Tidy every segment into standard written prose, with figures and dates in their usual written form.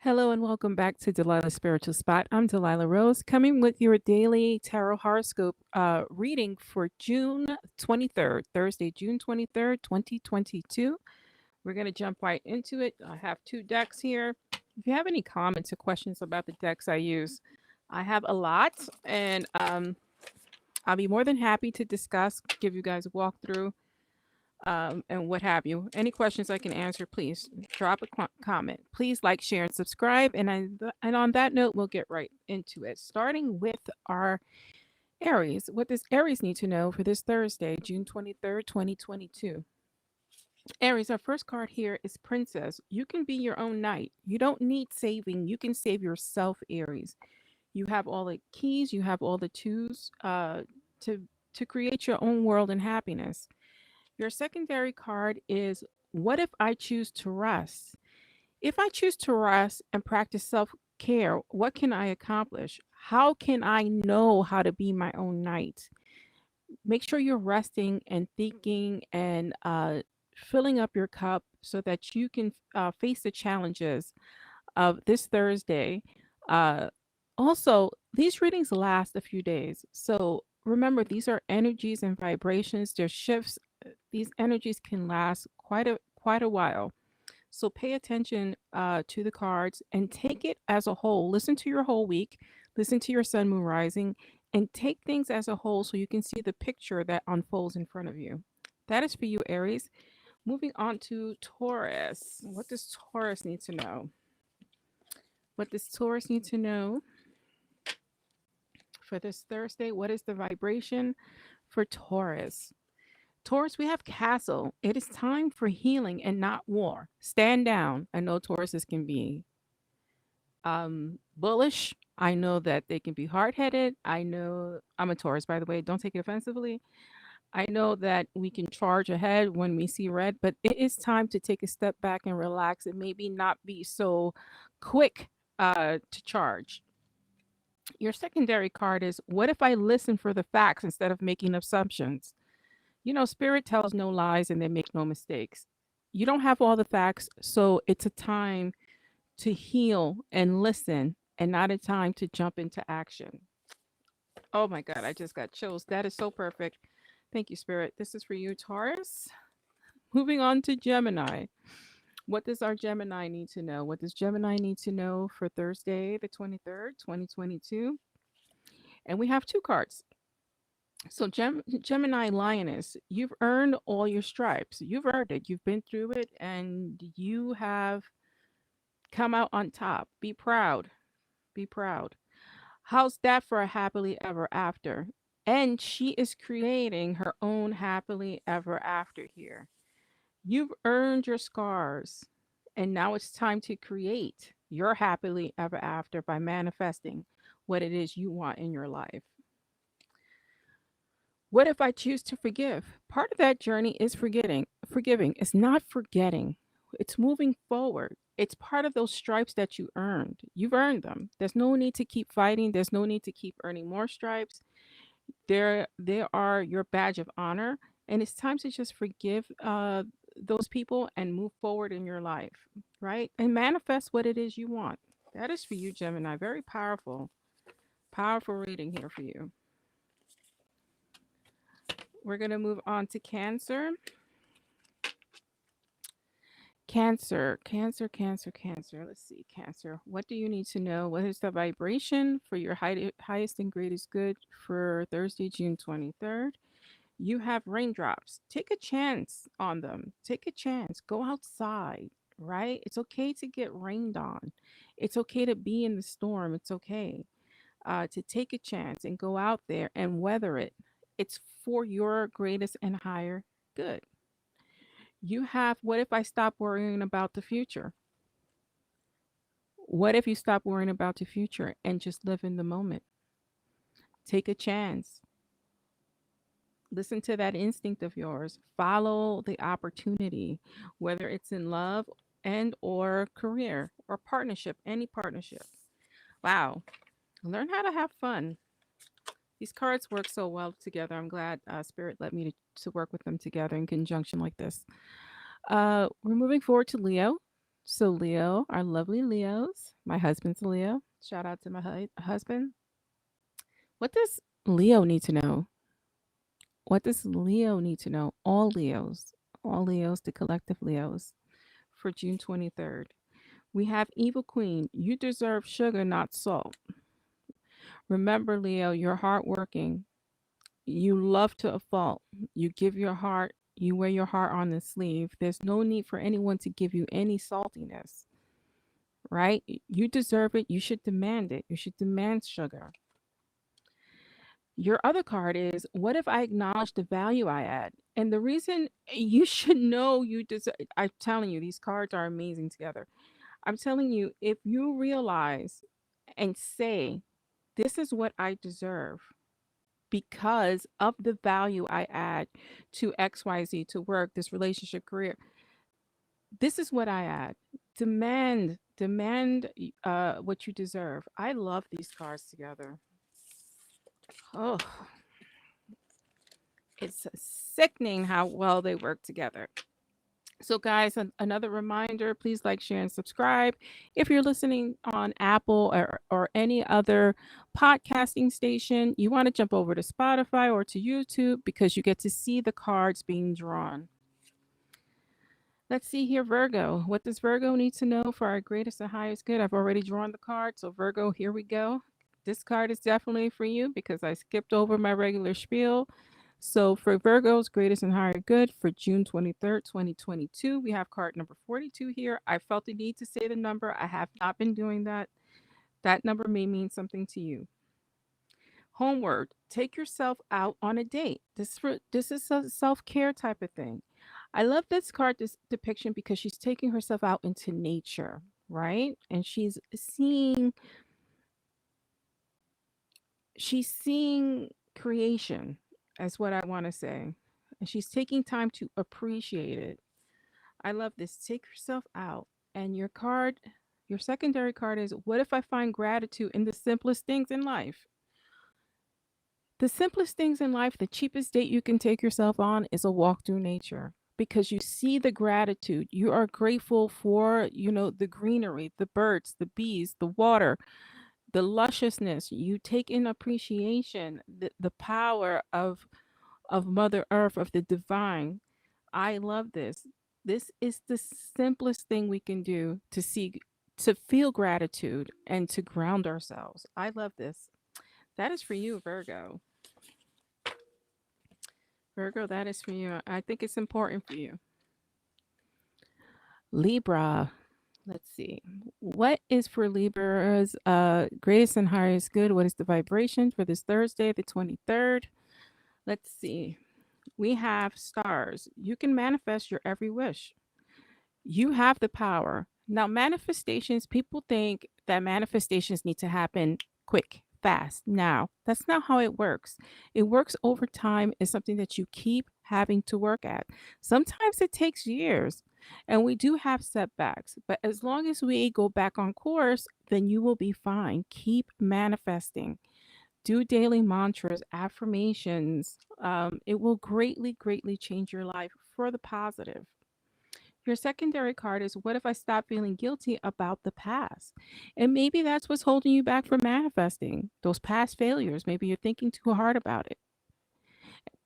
Hello and welcome back to Delilah's Spiritual Spot. I'm Delilah Rose, coming with your daily tarot horoscope reading for June 23rd, Thursday, June 23rd, 2022. We're going to jump right into it. I have two decks here. If you have any comments or questions about the decks I use, I have a lot, and I'll be more than happy to discuss, give you guys a walkthrough and what have you. Any questions I can answer, please drop a comment. Please like, share, and subscribe. And on that note, we'll get right into it. Starting with our Aries. What does Aries need to know for this Thursday, June 23rd, 2022? Aries, our first card here is Princess. You can be your own knight. You don't need saving. You can save yourself, Aries. You have all the keys. You have all the tools to to create your own world and happiness. Your secondary card is What if I choose to rest? If I choose to rest and practice self care, what can I accomplish? How can I know how to be my own knight? Make sure you're resting and thinking and filling up your cup so that you can face the challenges of this Thursday. Uh, Also, these readings last a few days. So remember, these are energies and vibrations. They're shifts. These energies can last quite a while. So pay attention to the cards and take it as a whole. Listen to your whole week. Listen to your sun, moon, rising, and take things as a whole so you can see the picture that unfolds in front of you. That is for you, Aries. Moving on to Taurus. What does Taurus need to know? What does Taurus need to know for this Thursday? What is the vibration for Taurus? Taurus, we have castle. It is time for healing and not war. Stand down. I know Tauruses can be bullish. I know that they can be hard headed. I know I'm a Taurus, by the way. Don't take it offensively. I know that we can charge ahead when we see red, but it is time to take a step back and relax and maybe not be so quick to charge. Your secondary card is What if I listen for the facts instead of making assumptions? You know, spirit tells no lies and they make no mistakes. You don't have all the facts, so it's a time to heal and listen and not a time to jump into action. Oh my God, I just got chills. That is so perfect. Thank you, Spirit. This is for you, Taurus. Moving on to Gemini. What does our Gemini need to know? What does Gemini need to know for Thursday, the 23rd, 2022? And we have two cards. So, Gemini Lioness, you've earned all your stripes. You've earned it. You've been through it and you have come out on top. Be proud. Be proud. How's that for a happily ever after? And she is creating her own happily ever after here. You've earned your scars, and now it's time to create your happily ever after by manifesting what it is you want in your life. What if I choose to forgive? Part of that journey is forgetting. Forgiving. It's not forgetting. It's moving forward. It's part of those stripes that you earned. You've earned them. There's no need to keep fighting. There's no need to keep earning more stripes. They are your badge of honor, and it's time to just forgive those people and move forward in your life, right? And manifest what it is you want. That is for you, Gemini. Very powerful, powerful reading here for you. We're going to move on to Cancer. Cancer. Let's see, Cancer. What do you need to know? What is the vibration for your highest and greatest good for Thursday, June 23rd? You have raindrops. Take a chance on them. Take a chance. Go outside, right? It's okay to get rained on. It's okay to be in the storm. It's okay to take a chance and go out there and weather it. It's for your greatest and higher good. You have, what if I stop worrying about the future? What if you stop worrying about the future and just live in the moment? Take a chance. Listen to that instinct of yours. Follow the opportunity, whether it's in love and or career or partnership, any partnership. Wow. Learn how to have fun. These cards work so well together. I'm glad Spirit let me to work with them together in conjunction like this. We're moving forward to Leo. So, Leo, our lovely Leos, my husband's a Leo. Shout out to my husband. What does Leo need to know? What does Leo need to know? All Leos, the collective Leos for June 23rd. We have Evil Queen. You deserve sugar, not salt. Remember, Leo, you're hardworking. You love to a fault. You give your heart, you wear your heart on the sleeve. There's no need for anyone to give you any saltiness, right? You deserve it. You should demand it. You should demand sugar. Your other card is, what if I acknowledge the value I add? And the reason you should know you deserve, I'm telling you, these cards are amazing together. I'm telling you, if you realize and say, this is what I deserve because of the value I add to XYZ, to work, this relationship, career, this is what I add. Demand what you deserve. I love these cards together. Oh, it's sickening how well they work together. So, guys, another reminder, please like, share, and subscribe. If you're listening on Apple or any other podcasting station, you want to jump over to Spotify or to YouTube because you get to see the cards being drawn. Let's see here, Virgo. What does Virgo need to know for our greatest and highest good? I've already drawn the card. So, Virgo, here we go. This card is definitely for you because I skipped over my regular spiel. So, for Virgo's greatest and higher good for June 23rd, 2022, we have card number 42 here. I felt the need to say the number. I have not been doing that. That number may mean something to you. Homeward, take yourself out on a date. This is a self-care type of thing. I love this card, this depiction, because she's taking herself out into nature, right? And she's seeing creation, as what I want to say. And she's taking time to appreciate it. I love this. Take yourself out. And your secondary card is, what if I find gratitude in the simplest things in life? The simplest things in life, the cheapest date you can take yourself on is a walk through nature because you see the gratitude. You are grateful for, the greenery, the birds, the bees, the water, the lusciousness. You take in appreciation, the power of Mother Earth, of the divine. I love this. This is the simplest thing we can do to feel gratitude and to ground ourselves. I love this. That is for you, Virgo. Virgo, that is for you. I think it's important for you. Libra. Let's see. What is for Libra's greatest and highest good? What is the vibration for this Thursday, the 23rd? Let's see. We have stars. You can manifest your every wish. You have the power. Now, manifestations, people think that manifestations need to happen quick, fast, now. That's not how it works. It works over time. It's something that you keep having to work at. Sometimes it takes years, and we do have setbacks. But as long as we go back on course, then you will be fine. Keep manifesting. Do daily mantras, affirmations. It will greatly, greatly change your life for the positive. Your secondary card is, what if I stop feeling guilty about the past? And maybe that's what's holding you back from manifesting those past failures. Maybe you're thinking too hard about it.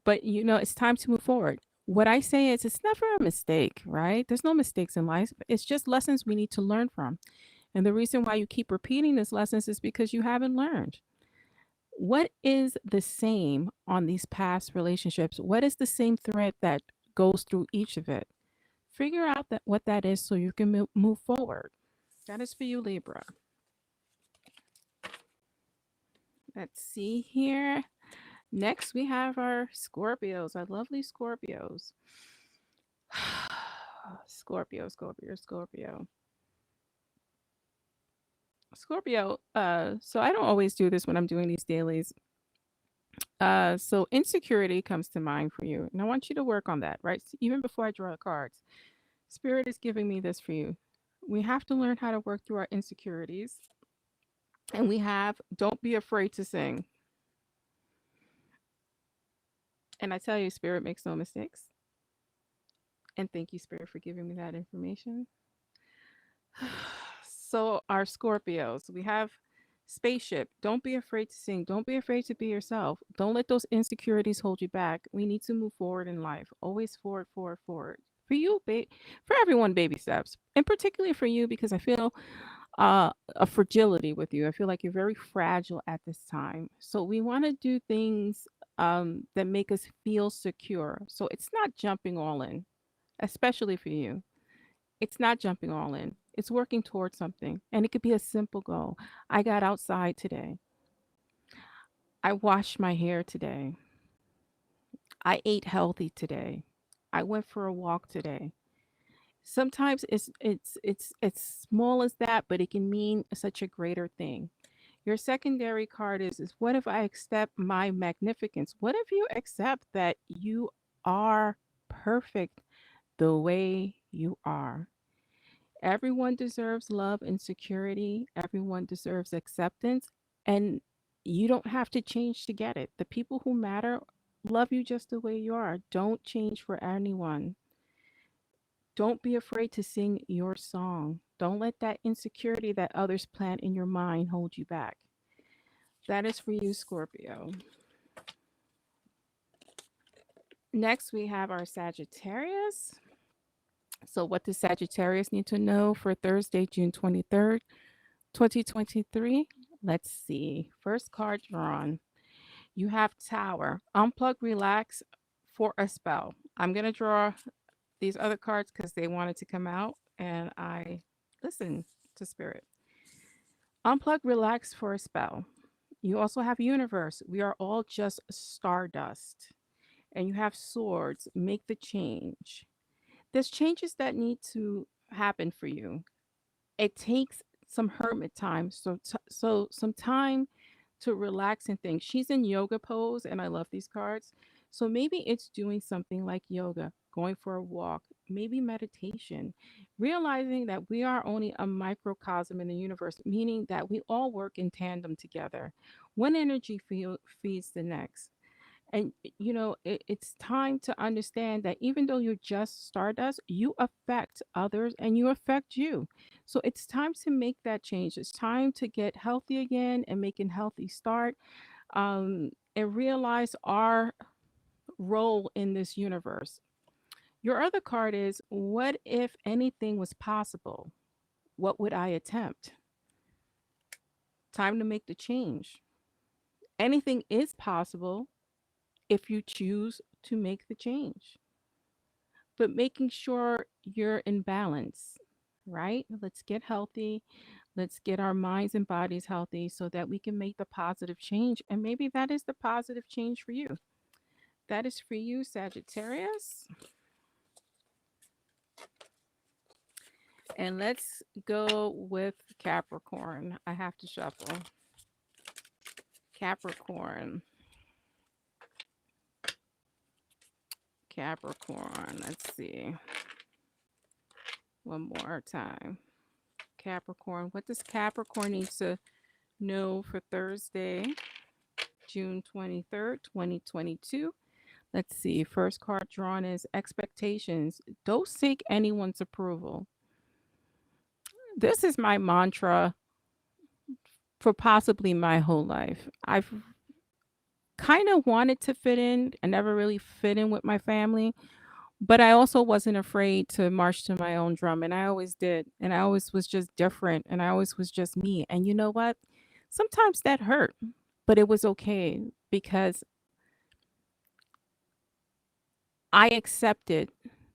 But it's time to move forward. What I say is, it's never a mistake, right? There's no mistakes in life. It's just lessons we need to learn from. And the reason why you keep repeating these lessons is because you haven't learned. What is the same on these past relationships? What is the same thread that goes through each of it? Figure out what that is so you can move forward. That is for you, Libra. Let's see here. Next, we have our Scorpios, our lovely Scorpios. Scorpio, Scorpio, Scorpio. Scorpio, so I don't always do this when I'm doing these dailies. So insecurity comes to mind for you. And I want you to work on that, right? Even before I draw the cards. Spirit is giving me this for you. We have to learn how to work through our insecurities. And don't be afraid to sing. And I tell you, Spirit makes no mistakes. And thank you, Spirit, for giving me that information. So our Scorpios, we have spaceship. Don't be afraid to sing. Don't be afraid to be yourself. Don't let those insecurities hold you back. We need to move forward in life. Always forward, forward, forward. For you, for everyone, baby steps, and particularly for you because I feel a fragility with you. I feel like you're very fragile at this time. So we want to do things that make us feel secure. So it's not jumping all in, especially for you. It's not jumping all in. It's working towards something. And it could be a simple goal. I got outside today. I washed my hair today. I ate healthy today. I went for a walk today. Sometimes it's small as that, but it can mean such a greater thing. Your secondary card is what if I accept my magnificence? What if you accept that you are perfect the way you are? Everyone deserves love and security. Everyone deserves acceptance. And you don't have to change to get it. The people who matter love you just the way you are. Don't change for anyone. Don't be afraid to sing your song. Don't let that insecurity that others plant in your mind hold you back. That is for you, Scorpio. Next, we have our Sagittarius. So, what does Sagittarius need to know for Thursday, June 23rd, 2023? Let's see. First card drawn. You have Tower. Unplug, relax for a spell. I'm going to draw these other cards because they wanted to come out and I listen to Spirit. Unplug, relax for a spell. You also have Universe. We are all just stardust. And you have Swords. Make the change. There's changes that need to happen for you. It takes some hermit time, so some time to relax and think. She's in yoga pose, and I love these cards. So maybe it's doing something like yoga, going for a walk, maybe meditation, realizing that we are only a microcosm in the universe, meaning that we all work in tandem together. One energy field feeds the next. And it's time to understand that even though you're just stardust, you affect others and you affect you. So it's time to make that change. It's time to get healthy again and make a healthy start, and realize our role in this universe. Your other card is, what if anything was possible? What would I attempt? Time to make the change. Anything is possible if you choose to make the change, but making sure you're in balance, right? Let's get healthy. Let's get our minds and bodies healthy so that we can make the positive change. And maybe that is the positive change for you. That is for you, Sagittarius. And let's go with Capricorn. I have to shuffle. Capricorn. Capricorn. Let's see. One more time. Capricorn. What does Capricorn need to know for Thursday, June 23rd, 2022? Let's see. First card drawn is expectations. Don't seek anyone's approval. This is my mantra for possibly my whole life. I've kind of wanted to fit in. I never really fit in with my family, but I also wasn't afraid to march to my own drum. And I always did. And I always was just different. And I always was just me. And you know what? Sometimes that hurt, but it was okay because I accepted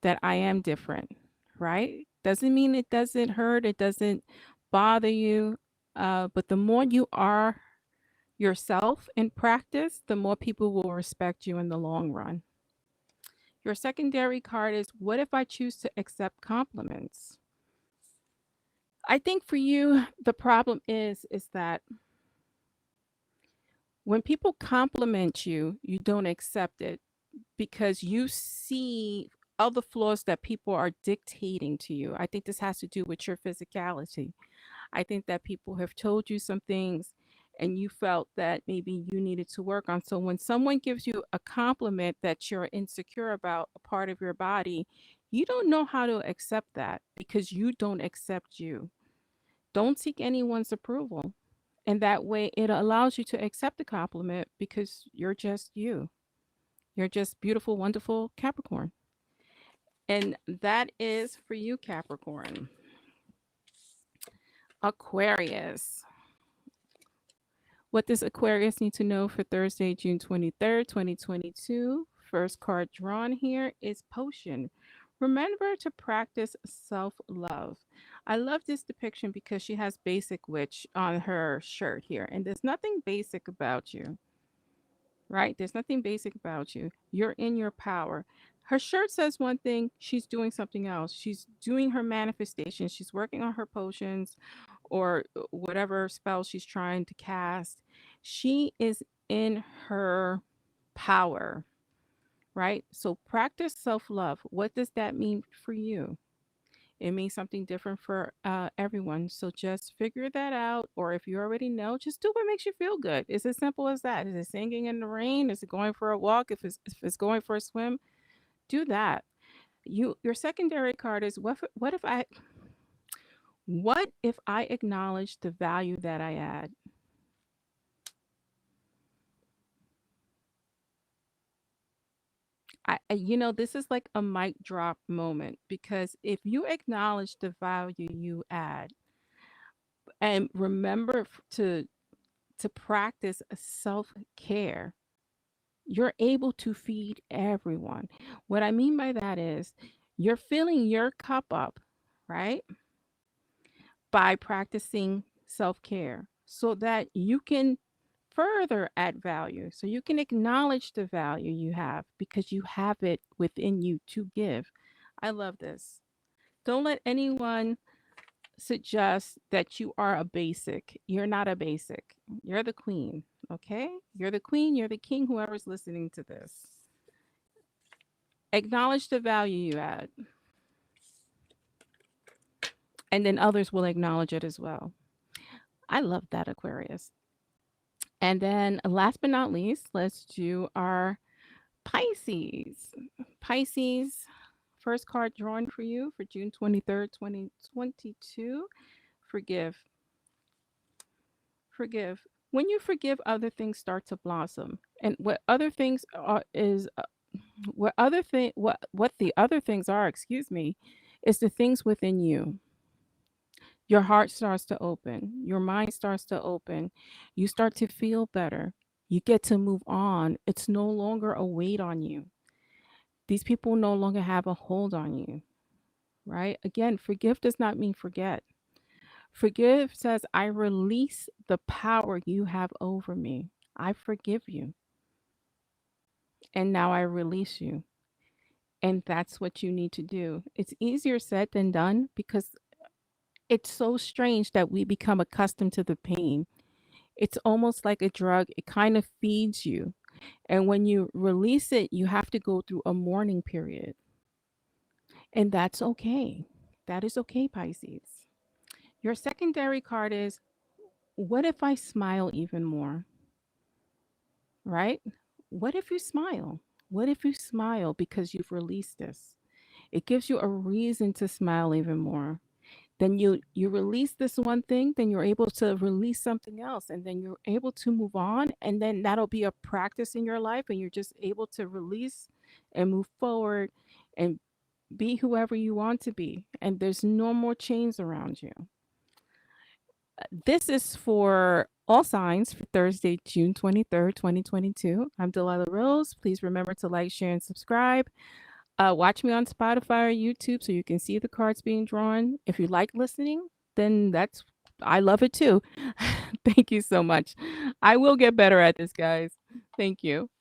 that I am different, right? Doesn't mean it doesn't hurt, it doesn't bother you. But the more you are yourself in practice, the more people will respect you in the long run. Your secondary card is, what if I choose to accept compliments? I think for you, the problem is that when people compliment you, you don't accept it because you see other flaws that people are dictating to you. I think this has to do with your physicality. I think that people have told you some things and you felt that maybe you needed to work on. So when someone gives you a compliment that you're insecure about a part of your body, You don't know how to accept that because you don't accept you. Don't seek anyone's approval. And that way it allows you to accept the compliment because you're just you. You're just beautiful, wonderful Capricorn. And that is for you, Capricorn. Aquarius. What does Aquarius need to know for Thursday, June 23rd, 2022? First card drawn here is Potion. Remember to practice self love. I love this depiction because she has Basic Witch on her shirt here, and there's nothing basic about you, right? There's nothing basic about you. You're in your power. Her shirt says one thing, she's doing something else. She's doing her manifestation, she's working on her potions or whatever spell she's trying to cast. She is in her power, right? So practice self love. What does that mean for you? It means something different for everyone. So just figure that out. Or if you already know, just do what makes you feel good. It's as simple as that. Is it singing in the rain? Is it going for a walk? If it's going for a swim, do that. Your secondary card is what if I acknowledge the value that I add? This is like a mic drop moment because if you acknowledge the value you add and remember to practice self-care, you're able to feed everyone. What I mean by that is you're filling your cup up, right? By practicing self-care so that you can further add value. So you can acknowledge the value you have because you have it within you to give. I love this. Don't let anyone suggest that you are a basic. You're not a basic. You're the queen, okay? You're the queen, you're the king, whoever's listening to this. Acknowledge the value you add, and then others will acknowledge it as well. I love that, Aquarius. And then last but not least, let's do our Pisces. Pisces, first card drawn for you for June 23rd, 2022. Forgive. Forgive. When you forgive, other things start to blossom. And what other things are is what the other things are, excuse me, is the things within you. Your heart starts to open, your mind starts to open, you start to feel better. You get to move on. It's no longer a weight on you. These people no longer have a hold on you, right? Again, forgive does not mean forget. Forgive says, I release the power you have over me. I forgive you. And now I release you. And that's what you need to do. It's easier said than done because it's so strange that we become accustomed to the pain. It's almost like a drug, it kind of feeds you. And when you release it, you have to go through a mourning period. And that's okay. That is okay, Pisces. Your secondary card is what if I smile even more? Right? What if you smile? What if you smile because you've released this? It gives you a reason to smile even more. Then you release this one thing, then you're able to release something else, and then you're able to move on, and then that'll be a practice in your life, and you're just able to release and move forward and be whoever you want to be, and there's no more chains around you. This is for all signs for Thursday, June 23rd, 2022. I'm Delilah Rose. Please remember to like, share, and subscribe. Watch me on Spotify or YouTube so you can see the cards being drawn. If you like listening, then I love it too. Thank you so much. I will get better at this, guys. Thank you.